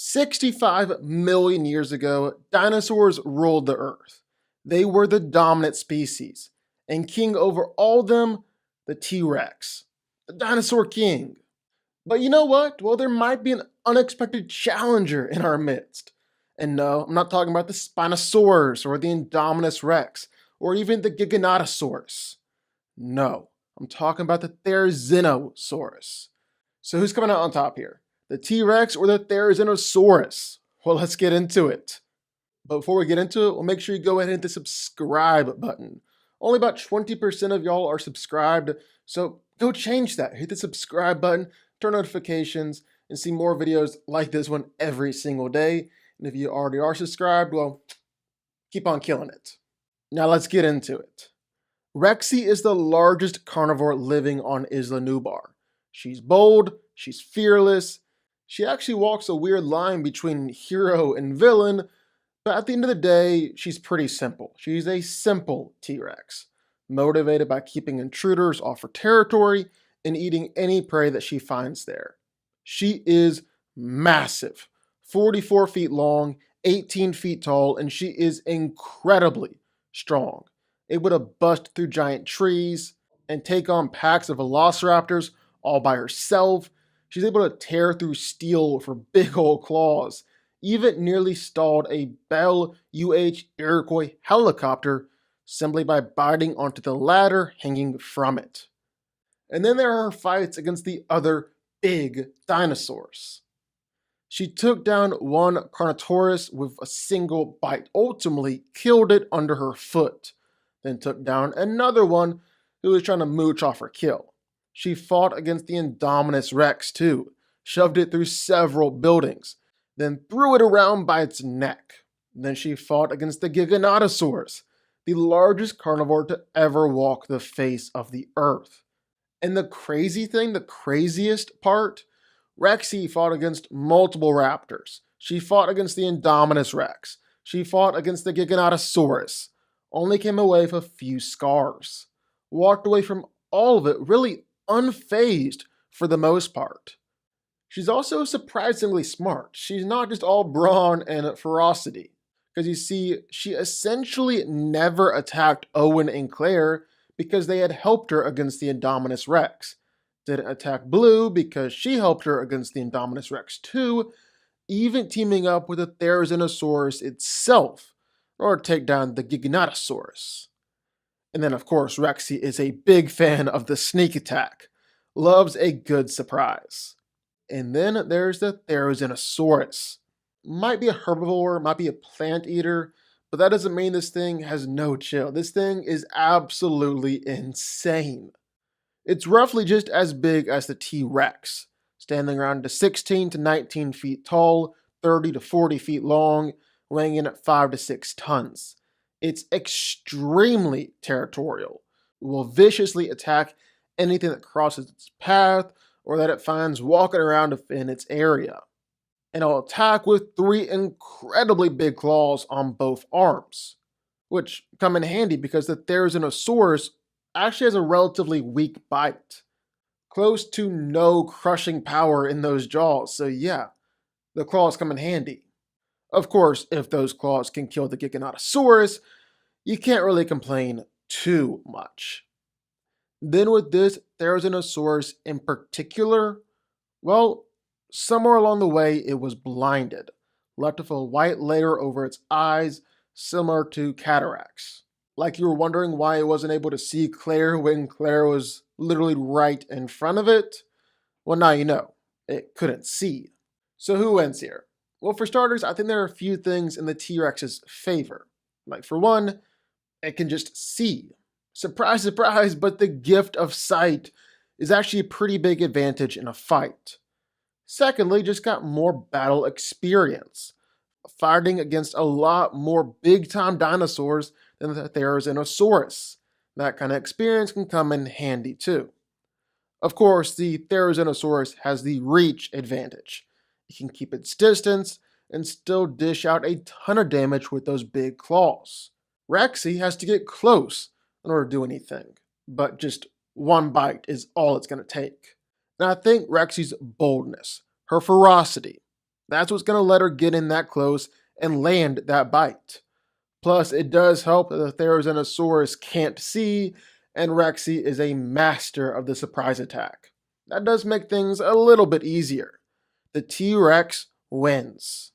65 million years ago, dinosaurs ruled the earth. They were the dominant species, and king over all of them, the T-Rex, the dinosaur king. But you know what? Well, there might be an unexpected challenger in our midst. And no, I'm not talking about the Spinosaurus or the Indominus Rex or even the Giganotosaurus. No, I'm talking about the Therizinosaurus. So who's coming out on top here? The T-Rex or the Therizinosaurus? Well, let's get into it. But before we get into it, we'll make sure you go ahead and hit the subscribe button. Only about 20% of y'all are subscribed, so go change that. Hit the subscribe button, turn notifications, and see more videos like this one every single day. And if you already are subscribed, well, keep on killing it. Now let's get into it. Rexy is the largest carnivore living on Isla Nublar. She's bold, she's fearless. She actually walks a weird line between hero and villain, but at the end of the day, she's pretty simple. She's a simple T-Rex, motivated by keeping intruders off her territory and eating any prey that she finds there. She is massive, 44 feet long, 18 feet tall, and she is incredibly strong, able to bust through giant trees and take on packs of velociraptors all by herself. She's able to tear through steel with her big old claws, even nearly stalled a Bell UH Iroquois helicopter simply by biting onto the ladder hanging from it. And then there are her fights against the other big dinosaurs. She took down one Carnotaurus with a single bite, ultimately killed it under her foot, then took down another one who was trying to mooch off her kill. She fought against the Indominus Rex too, shoved it through several buildings, then threw it around by its neck. Then she fought against the Giganotosaurus, the largest carnivore to ever walk the face of the earth. And the craziest part, Rexy fought against multiple raptors. She fought against the Indominus Rex. She fought against the Giganotosaurus. Only came away with a few scars. Walked away from all of it really unfazed for the most part. She's also surprisingly smart. She's not just all brawn and ferocity. Because you see, she essentially never attacked Owen and Claire because they had helped her against the Indominus Rex. Didn't attack Blue because she helped her against the Indominus Rex too, even teaming up with the Therizinosaurus itself in order to take down the Giganotosaurus. And then of course Rexy is a big fan of the sneak attack, loves a good surprise. And then there's the Therizinosaurus. Might be a herbivore, might be a plant eater, but that doesn't mean this thing has no chill. This thing is absolutely insane. It's roughly just as big as the T-Rex, standing around to 16 to 19 feet tall, 30 to 40 feet long, weighing in at 5 to 6 tons. It's extremely territorial. It will viciously attack anything that crosses its path or that it finds walking around within its area. And it'll attack with 3 incredibly big claws on both arms, which come in handy because the Therizinosaurus actually has a relatively weak bite. Close to no crushing power in those jaws, so yeah, the claws come in handy. Of course, if those claws can kill the Giganotosaurus, you can't really complain too much. Then with this Therizinosaurus in particular, well, somewhere along the way it was blinded, left with a white layer over its eyes similar to cataracts. Like you were wondering why it wasn't able to see Claire when Claire was literally right in front of it? Well, now you know. It couldn't see. So who wins here? Well, for starters, I think there are a few things in the T-Rex's favor. Like for one, it can just see. Surprise, surprise, but the gift of sight is actually a pretty big advantage in a fight. Secondly, just got more battle experience, fighting against a lot more big-time dinosaurs than the Therizinosaurus. That kind of experience can come in handy too. Of course, the Therizinosaurus has the reach advantage. It can keep its distance and still dish out a ton of damage with those big claws. Rexy has to get close in order to do anything, but just one bite is all it's going to take. And I think Rexy's boldness, her ferocity, That's what's going to let her get in that close and land that bite. Plus, it does help that the Therizinosaurus can't see, and Rexy is a master of the surprise attack. That does make things a little bit easier. The T-Rex wins.